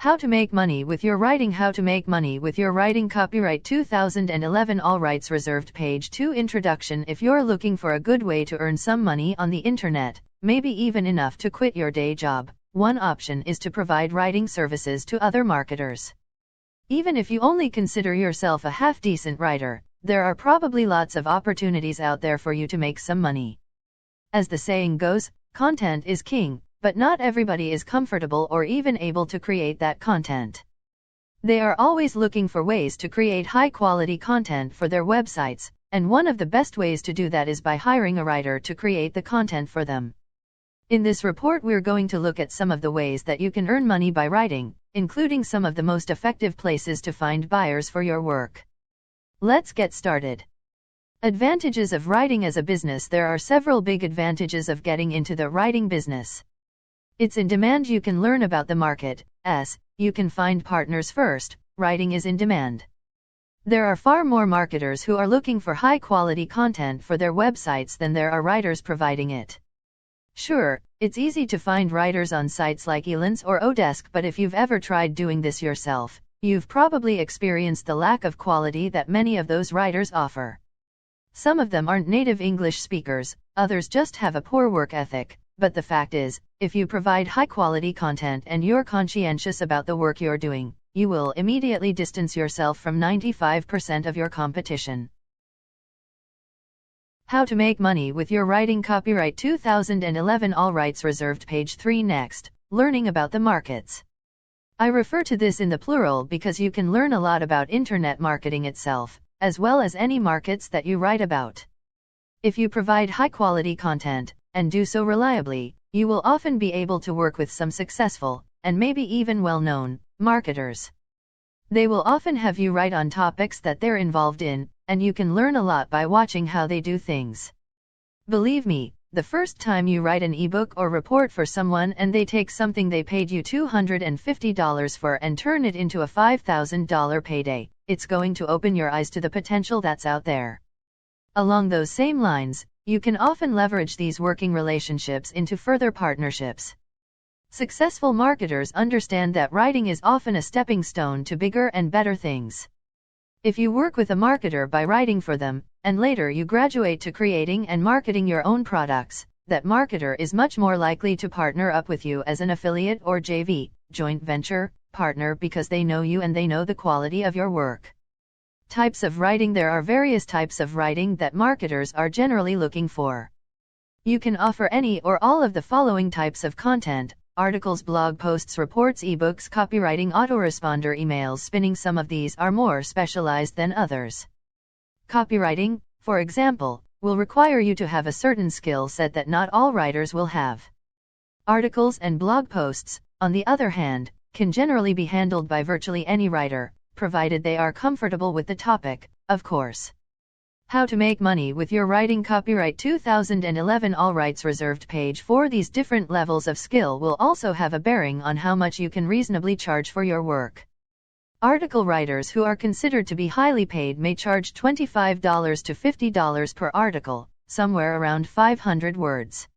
How to make money with your writing. How to make money with your writing. Copyright 2011. All rights reserved. Page 2. Introduction. If you're looking for a good way to earn some money on the internet, maybe even enough to quit your day job, one option is to provide writing services to other marketers. Even if you only consider yourself a half-decent writer, there are probably lots of opportunities out there for you to make some money. As the saying goes, content is king, but not everybody is comfortable or even able to create that content. They are always looking for ways to create high-quality content for their websites, and one of the best ways to do that is by hiring a writer to create the content for them. In this report, we're going to look at some of the ways that you can earn money by writing, including some of the most effective places to find buyers for your work. Let's get started. Advantages of writing as a business. There are several big advantages of getting into the writing business. It's in demand. You can learn about the market. You can find partners first. Writing is in demand. There are far more marketers who are looking for high-quality content for their websites than there are writers providing it. Sure, it's easy to find writers on sites like Elance or Odesk, but if you've ever tried doing this yourself, you've probably experienced the lack of quality that many of those writers offer. Some of them aren't native English speakers, others just have a poor work ethic, but the fact is, if you provide high-quality content and you're conscientious about the work you're doing, you will immediately distance yourself from 95% of your competition. How to make money with your writing. Copyright 2011. All rights reserved. Page 3. Next, learning about the markets. I refer to this in the plural because you can learn a lot about internet marketing itself, as well as any markets that you write about. If you provide high-quality content, and do so reliably, you will often be able to work with some successful, and maybe even well-known, marketers. They will often have you write on topics that they're involved in, and you can learn a lot by watching how they do things. Believe me, the first time you write an ebook or report for someone and they take something they paid you $250 for and turn it into a $5,000 payday, it's going to open your eyes to the potential that's out there. Along those same lines, you can often leverage these working relationships into further partnerships. Successful marketers understand that writing is often a stepping stone to bigger and better things. If you work with a marketer by writing for them, and later you graduate to creating and marketing your own products, that marketer is much more likely to partner up with you as an affiliate or JV, joint venture, partner, because they know you and they know the quality of your work. Types of writing. There are various types of writing that marketers are generally looking for. You can offer any or all of the following types of content: articles, blog posts, reports, ebooks, copywriting, autoresponder, emails. Spinning. Some of these are more specialized than others. Copywriting, for example, will require you to have a certain skill set that not all writers will have. Articles and blog posts, on the other hand, can generally be handled by virtually any writer, provided they are comfortable with the topic, of course. How to make money with your writing. Copyright 2011. All rights reserved. Page 4. These different levels of skill will also have a bearing on how much you can reasonably charge for your work. Article writers who are considered to be highly paid may charge $25 to $50 per article, somewhere around 500 words.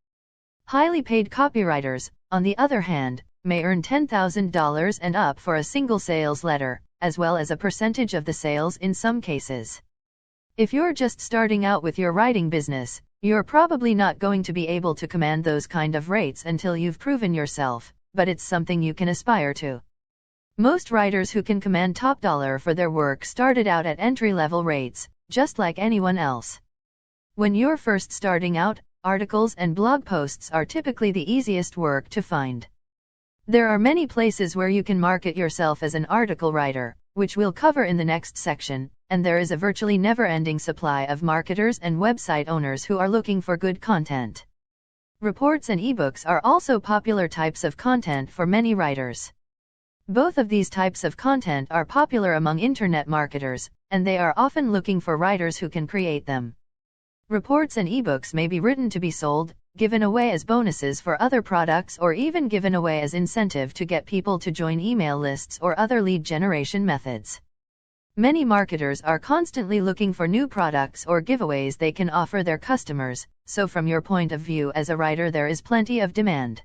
Highly paid copywriters, on the other hand, may earn $10,000 and up for a single sales letter, as well as a percentage of the sales in some cases. If you're just starting out with your writing business, you're probably not going to be able to command those kind of rates until you've proven yourself, but it's something you can aspire to. Most writers who can command top dollar for their work started out at entry-level rates, just like anyone else. When you're first starting out, articles and blog posts are typically the easiest work to find. There are many places where you can market yourself as an article writer, which we'll cover in the next section, and there is a virtually never-ending supply of marketers and website owners who are looking for good content. Reports and ebooks are also popular types of content for many writers. Both of these types of content are popular among internet marketers, and they are often looking for writers who can create them. Reports and ebooks may be written to be sold, given away as bonuses for other products, or even given away as incentive to get people to join email lists or other lead generation methods. Many marketers are constantly looking for new products or giveaways they can offer their customers, so from your point of view as a writer, there is plenty of demand.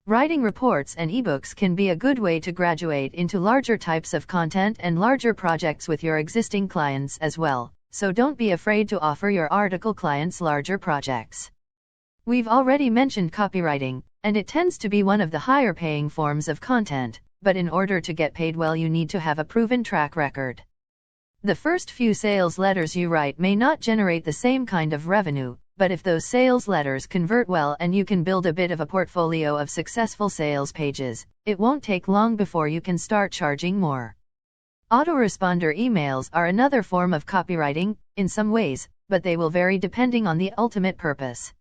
Writing reports and ebooks can be a good way to graduate into larger types of content and larger projects with your existing clients as well, so don't be afraid to offer your article clients larger projects. We've already mentioned copywriting, and it tends to be one of the higher paying forms of content, but in order to get paid well you need to have a proven track record. The first few sales letters you write may not generate the same kind of revenue, but if those sales letters convert well and you can build a bit of a portfolio of successful sales pages, it won't take long before you can start charging more. Autoresponder emails are another form of copywriting, in some ways, but they will vary depending on the ultimate purpose.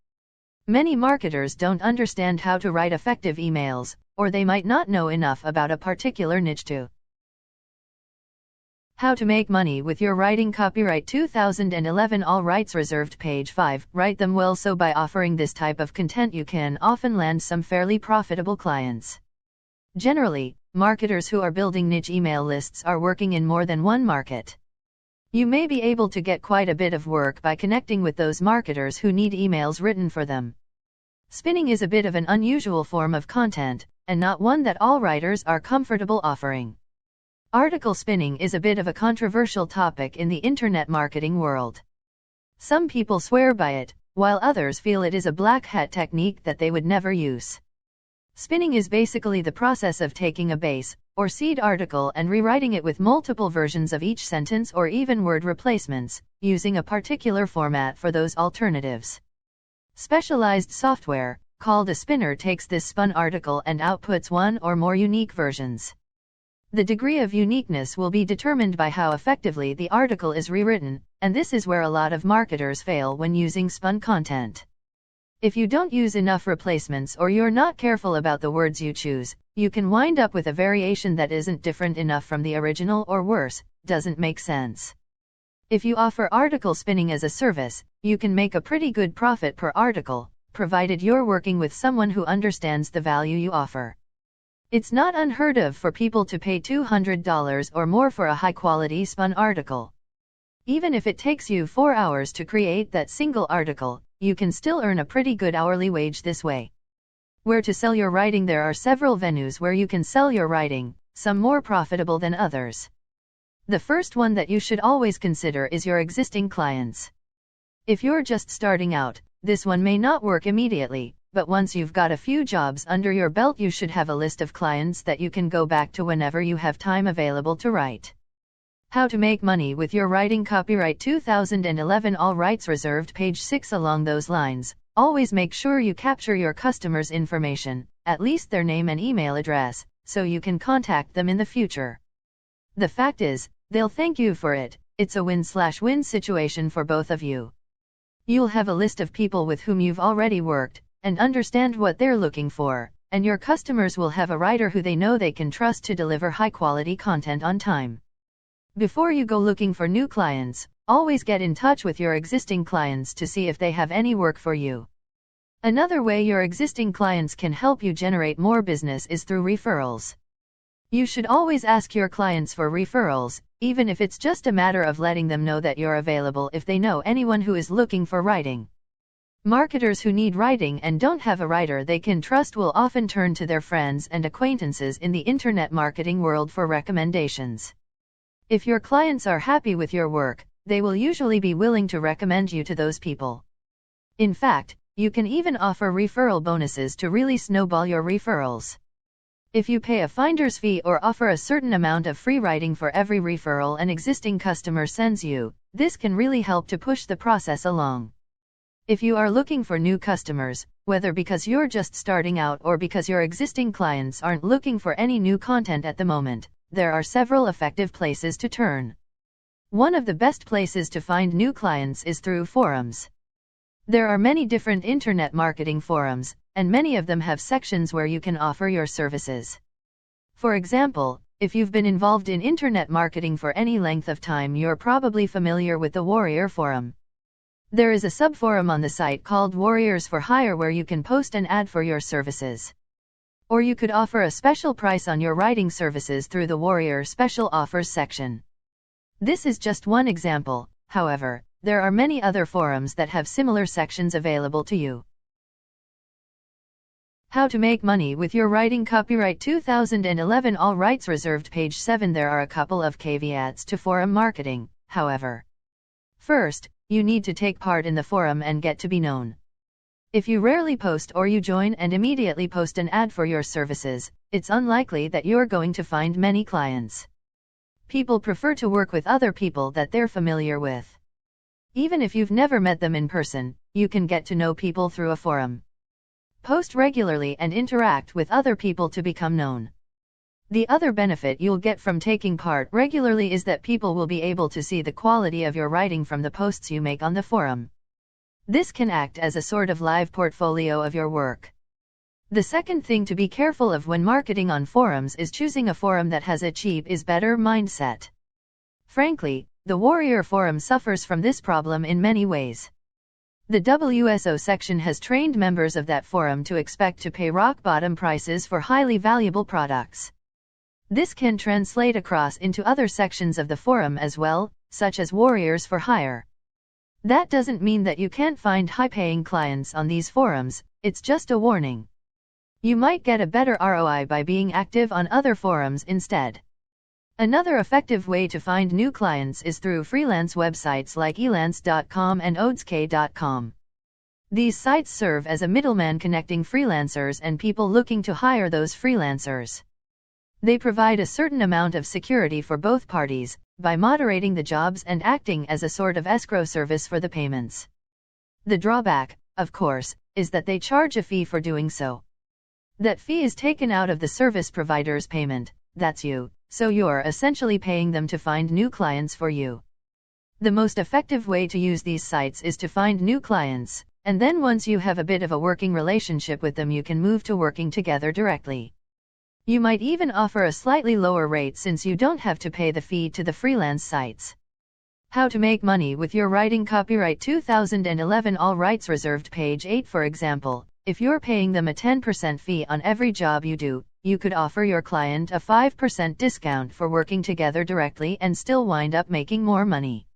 Many marketers don't understand how to write effective emails, or they might not know enough about a particular niche to. How to make money with your writing. Copyright 2011 All rights reserved. Page 5. Write them well. So by offering this type of content you can often land some fairly profitable clients. Generally, marketers who are building niche email lists are working in more than one market. You may be able to get quite a bit of work by connecting with those marketers who need emails written for them. Spinning is a bit of an unusual form of content, and not one that all writers are comfortable offering. Article spinning is a bit of a controversial topic in the internet marketing world. Some people swear by it, while others feel it is a black hat technique that they would never use. Spinning is basically the process of taking a base, or seed article and rewriting it with multiple versions of each sentence or even word replacements, using a particular format for those alternatives. Specialized software, called a spinner, takes this spun article and outputs one or more unique versions. The degree of uniqueness will be determined by how effectively the article is rewritten, and this is where a lot of marketers fail when using spun content. If you don't use enough replacements or you're not careful about the words you choose, you can wind up with a variation that isn't different enough from the original, or worse, doesn't make sense. If you offer article spinning as a service, you can make a pretty good profit per article, provided you're working with someone who understands the value you offer. It's not unheard of for people to pay $200 or more for a high-quality spun article. Even if it takes you 4 hours to create that single article, you can still earn a pretty good hourly wage this way. Where to sell your writing? There are several venues where you can sell your writing, some more profitable than others. The first one that you should always consider is your existing clients. If you're just starting out, this one may not work immediately, but once you've got a few jobs under your belt you should have a list of clients that you can go back to whenever you have time available to write. How to make money with your writing. Copyright 2011 All rights reserved. Page 6. Along those lines, always make sure you capture your customers' information, at least their name and email address, so you can contact them in the future. The fact is, they'll thank you for it. It's a win-win situation for both of you. You'll have a list of people with whom you've already worked, and understand what they're looking for, and your customers will have a writer who they know they can trust to deliver high-quality content on time. Before you go looking for new clients, always get in touch with your existing clients to see if they have any work for you. Another way your existing clients can help you generate more business is through referrals. You should always ask your clients for referrals, even if it's just a matter of letting them know that you're available if they know anyone who is looking for writing. Marketers who need writing and don't have a writer they can trust will often turn to their friends and acquaintances in the internet marketing world for recommendations. If your clients are happy with your work, they will usually be willing to recommend you to those people. In fact, you can even offer referral bonuses to really snowball your referrals. If you pay a finder's fee or offer a certain amount of free writing for every referral an existing customer sends you, this can really help to push the process along. If you are looking for new customers, whether because you're just starting out or because your existing clients aren't looking for any new content at the moment, there are several effective places to turn. One of the best places to find new clients is through forums. There are many different internet marketing forums, and many of them have sections where you can offer your services. For example, if you've been involved in internet marketing for any length of time, you're probably familiar with the Warrior Forum. There is a subforum on the site called Warriors for Hire where you can post an ad for your services. Or you could offer a special price on your writing services through the Warrior Special Offers section. This is just one example, however, there are many other forums that have similar sections available to you. How to make money with your writing. Copyright 2011, all rights reserved. Page 7. There are a couple of caveats to forum marketing, however. First, you need to take part in the forum and get to be known. If you rarely post or you join and immediately post an ad for your services, it's unlikely that you're going to find many clients. People prefer to work with other people that they're familiar with. Even if you've never met them in person, you can get to know people through a forum. Post regularly and interact with other people to become known. The other benefit you'll get from taking part regularly is that people will be able to see the quality of your writing from the posts you make on the forum. This can act as a sort of live portfolio of your work. The second thing to be careful of when marketing on forums is choosing a forum that has a cheap is better mindset. Frankly, the Warrior Forum suffers from this problem in many ways. The WSO section has trained members of that forum to expect to pay rock-bottom prices for highly valuable products. This can translate across into other sections of the forum as well, such as Warriors for Hire. That doesn't mean that you can't find high-paying clients on these forums, it's just a warning. You might get a better ROI by being active on other forums instead. Another effective way to find new clients is through freelance websites like elance.com and odsk.com. These sites serve as a middleman connecting freelancers and people looking to hire those freelancers. They provide a certain amount of security for both parties, by moderating the jobs and acting as a sort of escrow service for the payments. The drawback, of course, is that they charge a fee for doing so. That fee is taken out of the service provider's payment, that's you, so you're essentially paying them to find new clients for you. The most effective way to use these sites is to find new clients, and then once you have a bit of a working relationship with them, you can move to working together directly. You might even offer a slightly lower rate since you don't have to pay the fee to the freelance sites. How to make money with your writing. Copyright 2011, all rights reserved. Page 8. For example, if you're paying them a 10% fee on every job you do, you could offer your client a 5% discount for working together directly and still wind up making more money.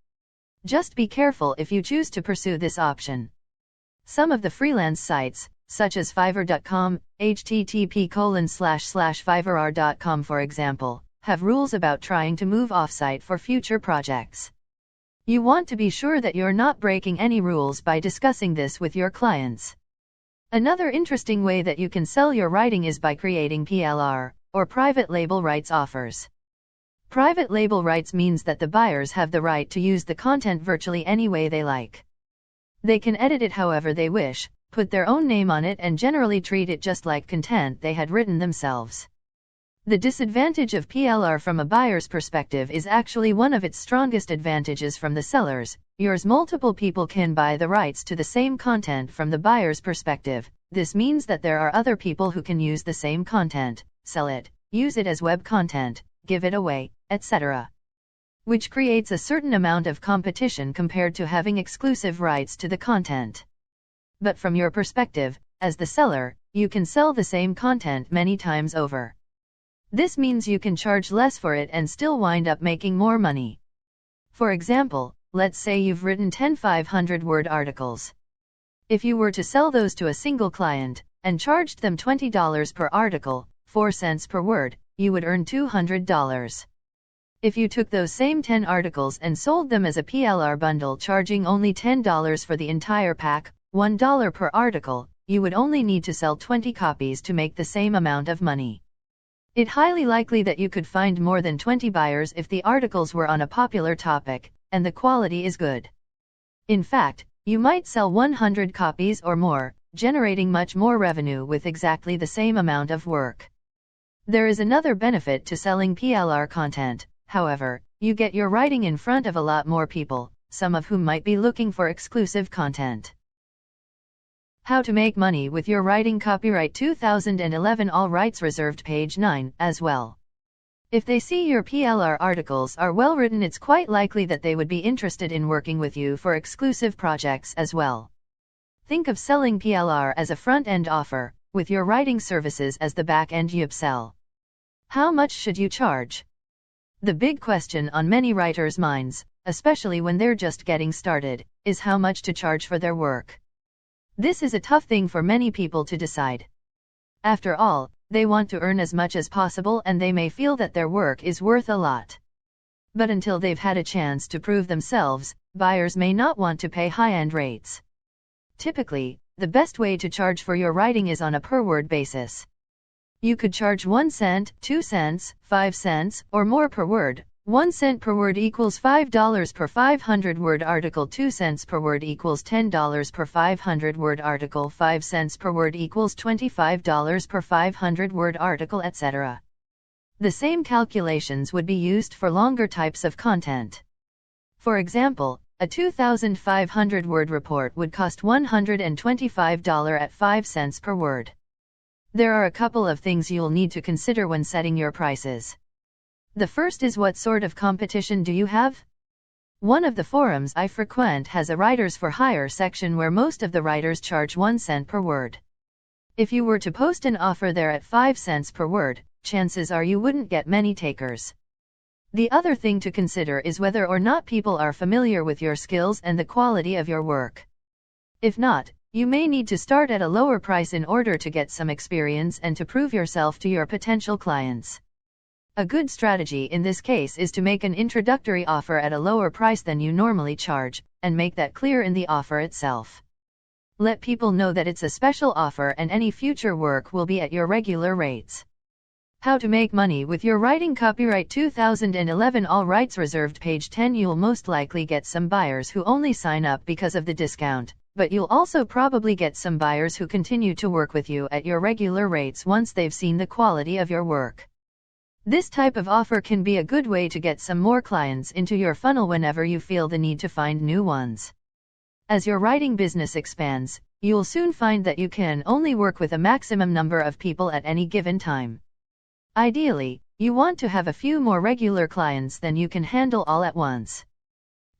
Just be careful if you choose to pursue this option. Some of the freelance sites, such as Fiverr.com, http://fiverr.com for example, have rules about trying to move offsite for future projects. You want to be sure that you're not breaking any rules by discussing this with your clients. Another interesting way that you can sell your writing is by creating PLR, or private label rights offers. Private label rights means that the buyers have the right to use the content virtually any way they like. They can edit it however they wish, put their own name on it, and generally treat it just like content they had written themselves. The disadvantage of PLR from a buyer's perspective is actually one of its strongest advantages from the seller's. Yours multiple people can buy the rights to the same content from the buyer's perspective. This means that there are other people who can use the same content, sell it, use it as web content, give it away, etc. Which creates a certain amount of competition compared to having exclusive rights to the content. But from your perspective, as the seller, you can sell the same content many times over. This means you can charge less for it and still wind up making more money. For example, let's say you've written 10 500-word articles. If you were to sell those to a single client, and charged them $20 per article, 4 cents per word, you would earn $200. If you took those same 10 articles and sold them as a PLR bundle charging only $10 for the entire pack, $1 per article, you would only need to sell 20 copies to make the same amount of money. It's highly likely that you could find more than 20 buyers if the articles were on a popular topic, and the quality is good. In fact, you might sell 100 copies or more, generating much more revenue with exactly the same amount of work. There is another benefit to selling PLR content, however, you get your writing in front of a lot more people, some of whom might be looking for exclusive content. How to make money with your writing. Copyright 2011, all rights reserved. Page 9, as well. If they see your PLR articles are well written, it's quite likely that they would be interested in working with you for exclusive projects as well. Think of selling PLR as a front-end offer, with your writing services as the back-end you upsell. How much should you charge? The big question on many writers' minds, especially when they're just getting started, is how much to charge for their work. This is a tough thing for many people to decide. After all, they want to earn as much as possible and they may feel that their work is worth a lot. But until they've had a chance to prove themselves, buyers may not want to pay high-end rates. Typically, the best way to charge for your writing is on a per-word basis. You could charge 1 cent, 2 cents, 5 cents, or more per word. 1 cent per word equals $5 per 500-word article, 2 cents per word equals $10 per 500-word article, 5 cents per word equals $25 per 500-word article, etc. The same calculations would be used for longer types of content. For example, a 2,500-word report would cost $125 at 5 cents per word. There are a couple of things you'll need to consider when setting your prices. The first is, what sort of competition do you have? One of the forums I frequent has a writers for hire section where most of the writers charge 1 cent per word. If you were to post an offer there at 5 cents per word, chances are you wouldn't get many takers. The other thing to consider is whether or not people are familiar with your skills and the quality of your work. If not, you may need to start at a lower price in order to get some experience and to prove yourself to your potential clients. A good strategy in this case is to make an introductory offer at a lower price than you normally charge, and make that clear in the offer itself. Let people know that it's a special offer and any future work will be at your regular rates. How to make money with your writing. Copyright 2011, all rights reserved, page 10. You'll most likely get some buyers who only sign up because of the discount, but you'll also probably get some buyers who continue to work with you at your regular rates once they've seen the quality of your work. This type of offer can be a good way to get some more clients into your funnel whenever you feel the need to find new ones. As your writing business expands, you'll soon find that you can only work with a maximum number of people at any given time. Ideally, you want to have a few more regular clients than you can handle all at once.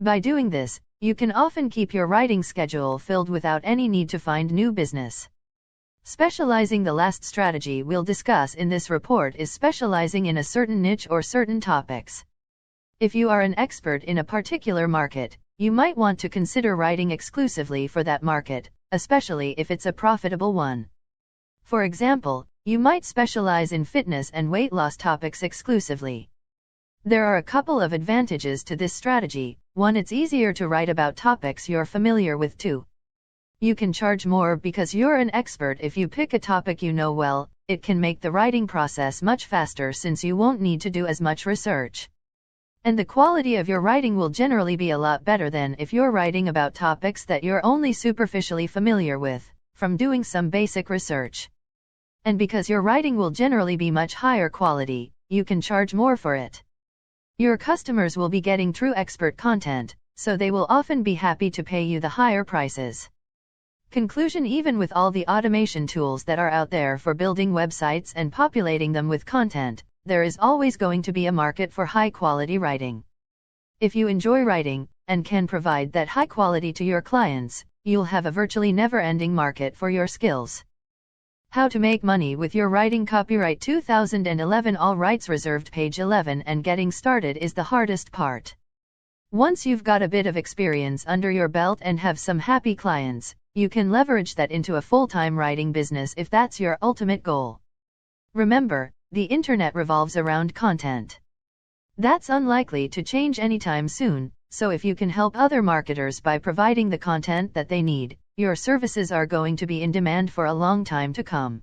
By doing this, you can often keep your writing schedule filled without any need to find new business. Specializing. The last strategy we'll discuss in this report is specializing in a certain niche or certain topics. If you are an expert in a particular market, you might want to consider writing exclusively for that market, especially if it's a profitable one. For example, you might specialize in fitness and weight loss topics exclusively. There are a couple of advantages to this strategy. 1, it's easier to write about topics you're familiar with. 2, you can charge more because you're an expert. If you pick a topic you know well, it can make the writing process much faster since you won't need to do as much research. And the quality of your writing will generally be a lot better than if you're writing about topics that you're only superficially familiar with, from doing some basic research. And because your writing will generally be much higher quality, you can charge more for it. Your customers will be getting true expert content, so they will often be happy to pay you the higher prices. Conclusion. Even with all the automation tools that are out there for building websites and populating them with content, there is always going to be a market for high-quality writing. If you enjoy writing, and can provide that high quality to your clients, you'll have a virtually never-ending market for your skills. How to make money with your writing. Copyright 2011, all rights reserved, page 11. And getting started is the hardest part. Once you've got a bit of experience under your belt and have some happy clients, you can leverage that into a full-time writing business if that's your ultimate goal. Remember, the internet revolves around content. That's unlikely to change anytime soon, so if you can help other marketers by providing the content that they need, your services are going to be in demand for a long time to come.